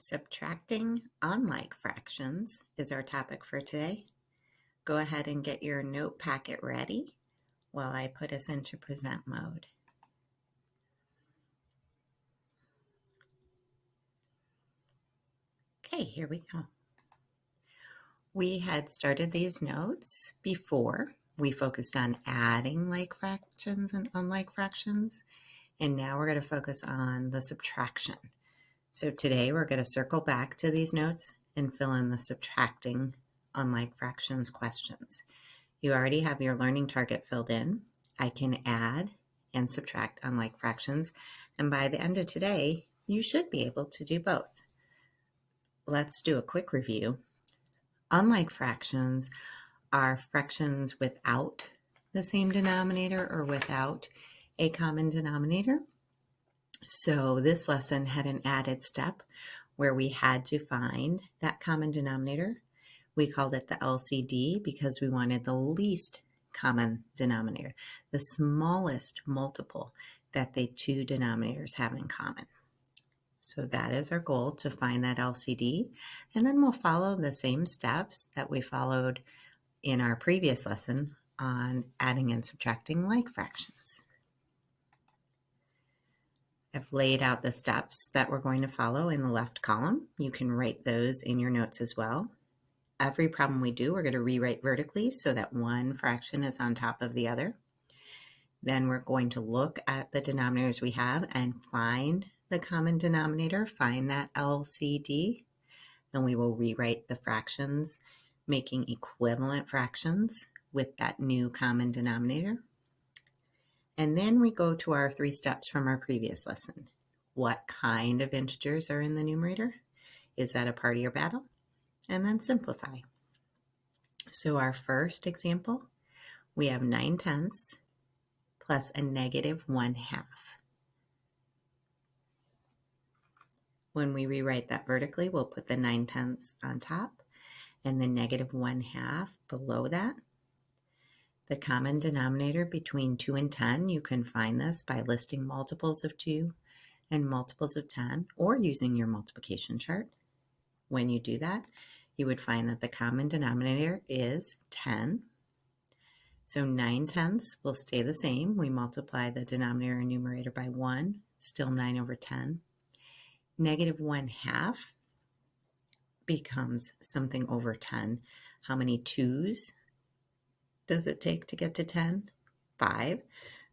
Subtracting unlike fractions is our topic for today. Go ahead and get your note packet ready while I put us into present mode. Okay, here we go. We had started these notes before. We focused on adding like fractions and unlike fractions, and now we're going to focus on the subtraction. So today we're going to circle back to these notes and fill in the subtracting unlike fractions questions. You already have your learning target filled in. I can add and subtract unlike fractions, and by the end of today, you should be able to do both. Let's do a quick review. Unlike fractions are fractions without the same denominator or without a common denominator. So this lesson had an added step where we had to find that common denominator. We called it the LCD because we wanted the least common denominator, the smallest multiple that the two denominators have in common. So that is our goal, to find that LCD, and then we'll follow the same steps that we followed in our previous lesson on adding and subtracting like fractions. I've laid out the steps that we're going to follow in the left column. You can write those in your notes as well. Every problem we do, we're going to rewrite vertically so that one fraction is on top of the other. Then we're going to look at the denominators we have and find the common denominator, find that LCD, and we will rewrite the fractions, making equivalent fractions with that new common denominator. And then we go to our 3 steps from our previous lesson. What kind of integers are in the numerator? Is that a party or battle? And then simplify. So our first example, we have 9/10 plus a negative 1/2. When we rewrite that vertically, we'll put the 9/10 on top and the negative 1/2 below that. The common denominator between 2 and 10, you can find this by listing multiples of 2 and multiples of 10, or using your multiplication chart. When you do that, you would find that the common denominator is 10. So 9/10 will stay the same. We multiply the denominator and numerator by 1, still 9 over 10. Negative 1/2 becomes something over 10. How many 2's does it take to get to 10? 5.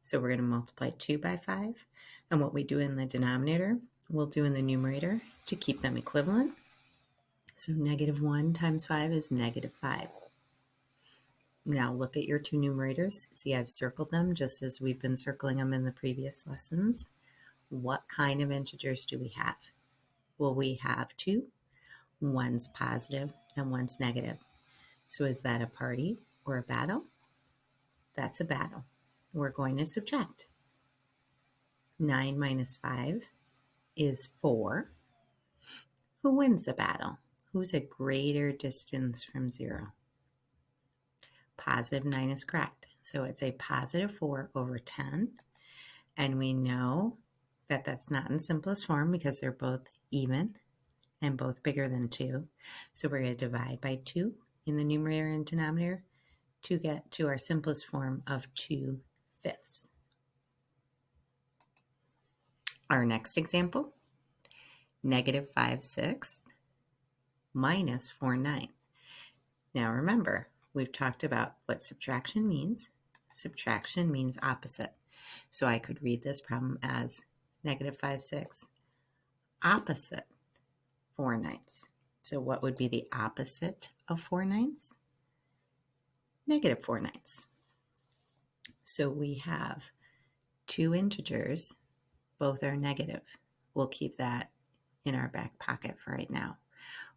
So we're going to multiply 2 by 5. And what we do in the denominator, we'll do in the numerator to keep them equivalent. So negative 1 times 5 is negative 5. Now look at your two numerators. See, I've circled them just as we've been circling them in the previous lessons. What kind of integers do we have? Well, we have 2. One's positive and one's negative. So is that a party or a battle? That's a battle. We're going to subtract. 9 minus 5 is 4. Who wins the battle? Who's a greater distance from 0? Positive 9 is correct. So it's a positive 4 over 10. And we know that that's not in simplest form because they're both even and both bigger than 2. So we're going to divide by 2 in the numerator and denominator to get to our simplest form of 2/5. Our next example, negative 5/6 minus 4/9. Now remember, we've talked about what subtraction means. Subtraction means opposite. So I could read this problem as negative 5/6 opposite 4/9. So what would be the opposite of 4/9? Negative 4/9. So we have 2 integers, both are negative. We'll keep that in our back pocket for right now.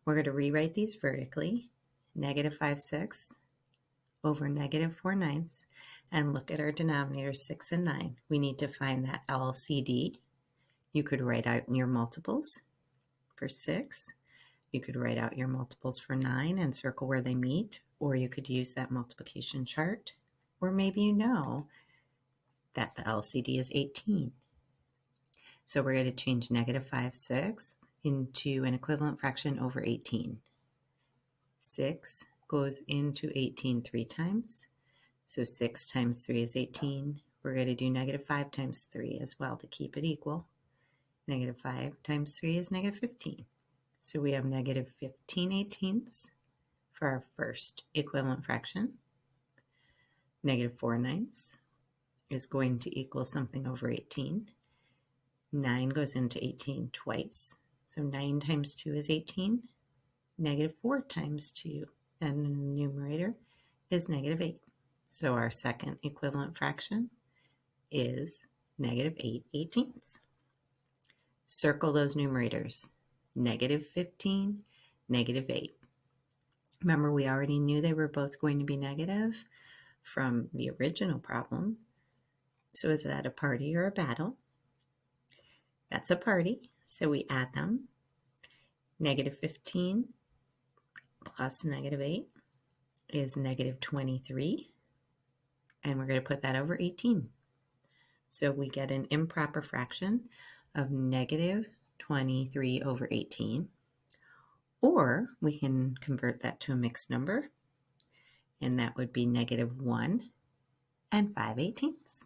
We're going to rewrite these vertically, negative 5/6 over negative 4/9, and look at our denominators 6 and 9. We need to find that LCD. You could write out your multiples for 6. You could write out your multiples for 9 and circle where they meet, or you could use that multiplication chart, or maybe you know that the LCD is 18. So we're going to change negative 5/6 into an equivalent fraction over 18. 6 goes into 18 3 times. So 6 times 3 is 18. We're going to do negative 5 times 3 as well to keep it equal. Negative 5 times 3 is negative 15. So we have negative 15 eighteenths for our first equivalent fraction. Negative 4 ninths is going to equal something over 18. 9 goes into 18 twice. So 9 times 2 is 18. Negative 4 times 2, and the numerator is negative 8. So our second equivalent fraction is negative 8 eighteenths. Circle those numerators, negative 15, negative 8. Remember, we already knew they were both going to be negative from the original problem. So is that a party or a battle? That's a party, so we add them. Negative 15 plus negative 8 is negative 23, and we're going to put that over 18. So we get an improper fraction of negative 23 over 18, or we can convert that to a mixed number, and that would be negative 1 and 5 eighteenths.